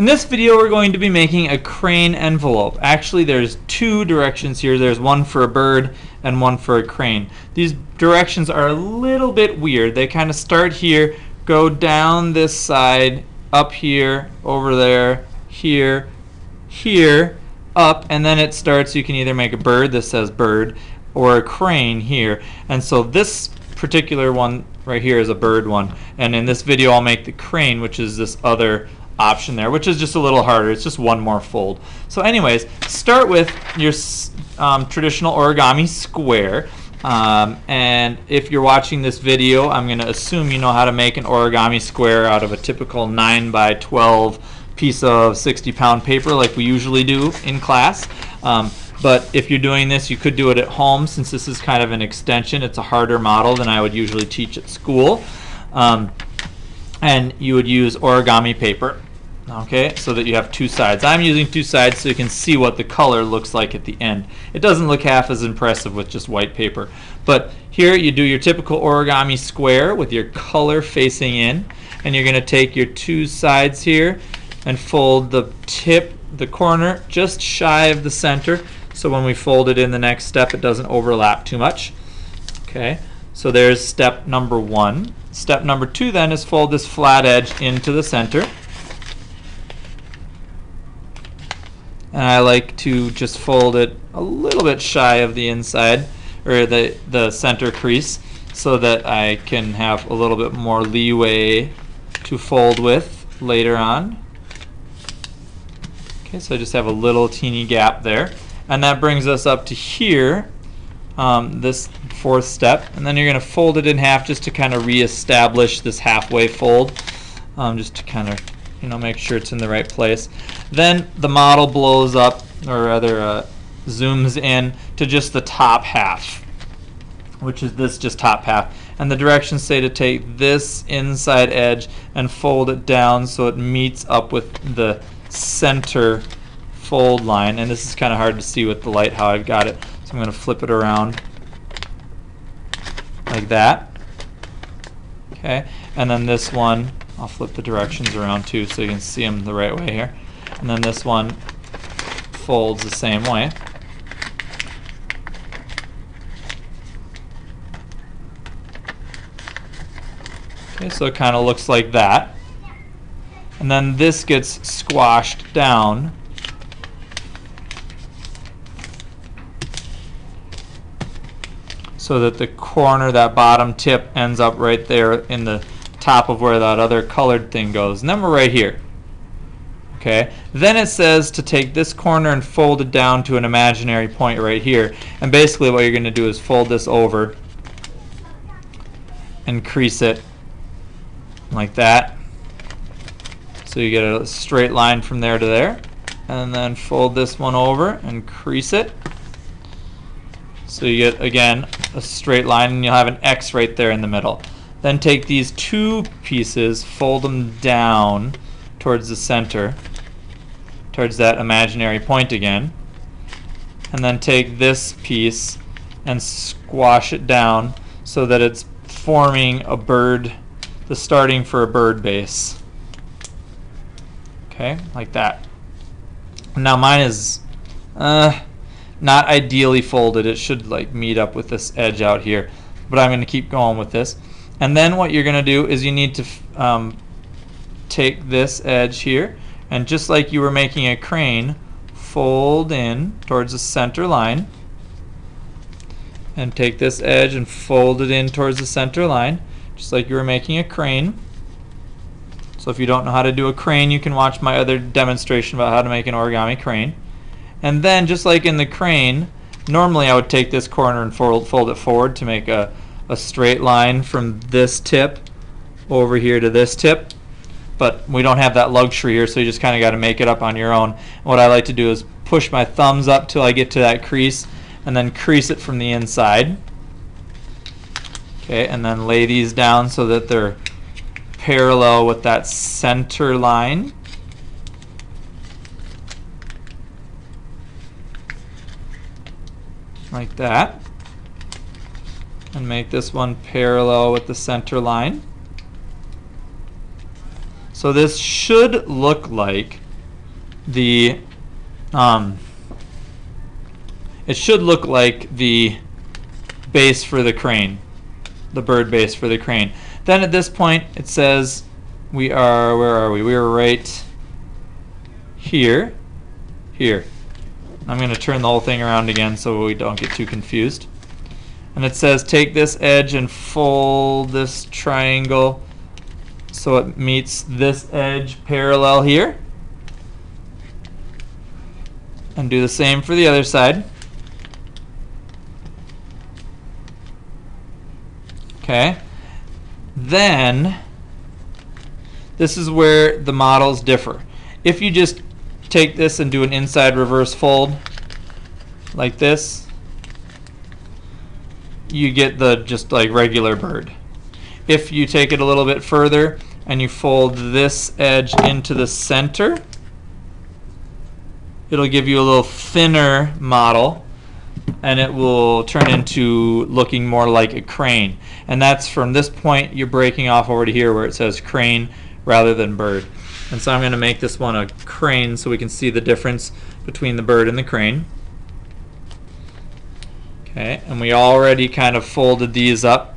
In this video we're going to be making a crane envelope. Actually there's two directions here. There's one for a bird and one for a crane. These directions are a little bit weird. They kind of start here, go down this side, up here, over there, here, here, up, and then it starts. You can either make a bird, this says bird, or a crane here. And so this particular one right here is a bird one. And in this video I'll make the crane, which is this other option there, which is just a little harder. It's just one more fold. So anyways, start with your traditional origami square. And if you're watching this video, I'm going to assume you know how to make an origami square out of a typical 9 by 12 piece of 60-pound paper like we usually do in class. But if you're doing this, you could do it at home since this is kind of an extension. It's a harder model than I would usually teach at school. And you would use origami paper. Okay, so that you have two sides. I'm using two sides so you can see what the color looks like at the end. It doesn't look half as impressive with just white paper. But here you do your typical origami square with your color facing in, and you're going to take your two sides here and fold the tip, the corner, just shy of the center, so when we fold it in the next step it doesn't overlap too much. Okay, so there's step number one. Step number two then is fold this flat edge into the center. And I like to just fold it a little bit shy of the inside, or the center crease, so that I can have a little bit more leeway to fold with later on. Okay, so I just have a little teeny gap there. And that brings us up to here, this fourth step. And then you're going to fold it in half just to kind of reestablish this halfway fold, just to kind of make sure it's in the right place. Then the model blows up, or rather zooms in to just the top half, which is this just top half. And the directions say to take this inside edge and fold it down so it meets up with the center fold line. And this is kind of hard to see with the light how I've got it. So I'm going to flip it around like that. Okay, and then this one, I'll flip the directions around too so you can see them the right way here. And then this one folds the same way. Okay, so it kind of looks like that. And then this gets squashed down. So that the corner, that bottom tip, ends up right there in the top of where that other colored thing goes. And then we're right here. Okay, then it says to take this corner and fold it down to an imaginary point right here. And basically what you're going to do is fold this over and crease it like that. So you get a straight line from there to there. And then fold this one over and crease it. So you get, again, a straight line, and you'll have an X right there in the middle. Then take these two pieces, fold them down towards the center, towards that imaginary point again. And then take this piece and squash it down so that it's forming a bird, the starting for a bird base. Okay, like that. Now mine is not ideally folded. It should like meet up with this edge out here, but I'm going to keep going with this. And then what you're going to do is you need to take this edge here, and just like you were making a crane, fold in towards the center line, and take this edge and fold it in towards the center line, just like you were making a crane. So if you don't know how to do a crane, you can watch my other demonstration about how to make an origami crane. And then just like in the crane, normally I would take this corner and fold it forward to make a straight line from this tip over here to this tip, but we don't have that luxury here, so you just kind of got to make it up on your own. And what I like to do is push my thumbs up till I get to that crease, and then crease it from the inside. Okay, and then lay these down so that they're parallel with that center line. Like that. And make this one parallel with the center line. So this should look like the it should look like the base for the crane, the bird base for the crane. Then at this point it says we are, where are we? We are right here. Here. I'm going to turn the whole thing around again so we don't get too confused. And it says take this edge and fold this triangle so it meets this edge parallel here. And do the same for the other side. Okay. Then this is where the models differ. If you just take this and do an inside reverse fold like this, you get the just like regular bird. If you take it a little bit further and you fold this edge into the center, it'll give you a little thinner model, and it will turn into looking more like a crane. And that's from this point you're breaking off over to here where it says crane rather than bird. And so I'm going to make this one a crane so we can see the difference between the bird and the crane. Okay, and we already kind of folded these up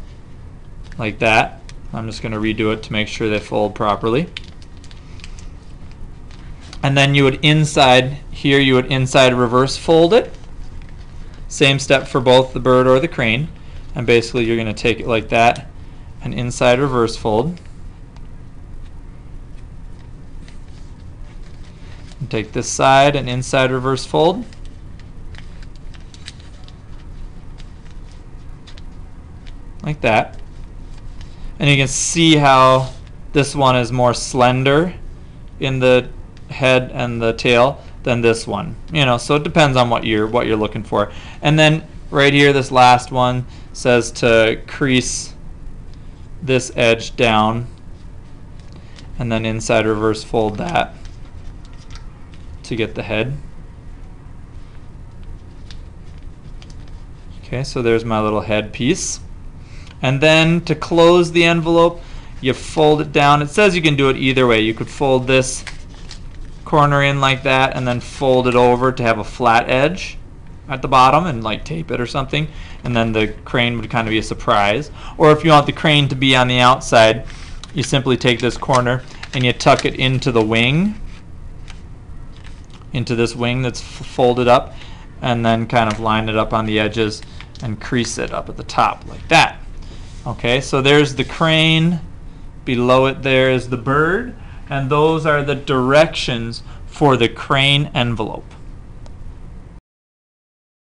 like that. I'm just going to redo it to make sure they fold properly. And then you would inside here, you would inside reverse fold it. Same step for both the bird or the crane. And basically you're going to take it like that and inside reverse fold. And take this side and inside reverse fold. Like that. And you can see how this one is more slender in the head and the tail than this one. You know, so it depends on what you're looking for. And then right here, this last one says to crease this edge down and then inside reverse fold that to get the head. Okay, so there's my little head piece. And then to close the envelope, you fold it down. It says you can do it either way. You could fold this corner in like that and then fold it over to have a flat edge at the bottom and like tape it or something, and then the crane would kind of be a surprise. Or if you want the crane to be on the outside, you simply take this corner and you tuck it into the wing, into this wing that's folded up, and then kind of line it up on the edges and crease it up at the top like that. Okay, so there's the crane. Below it there is the bird, and those are the directions for the crane envelope.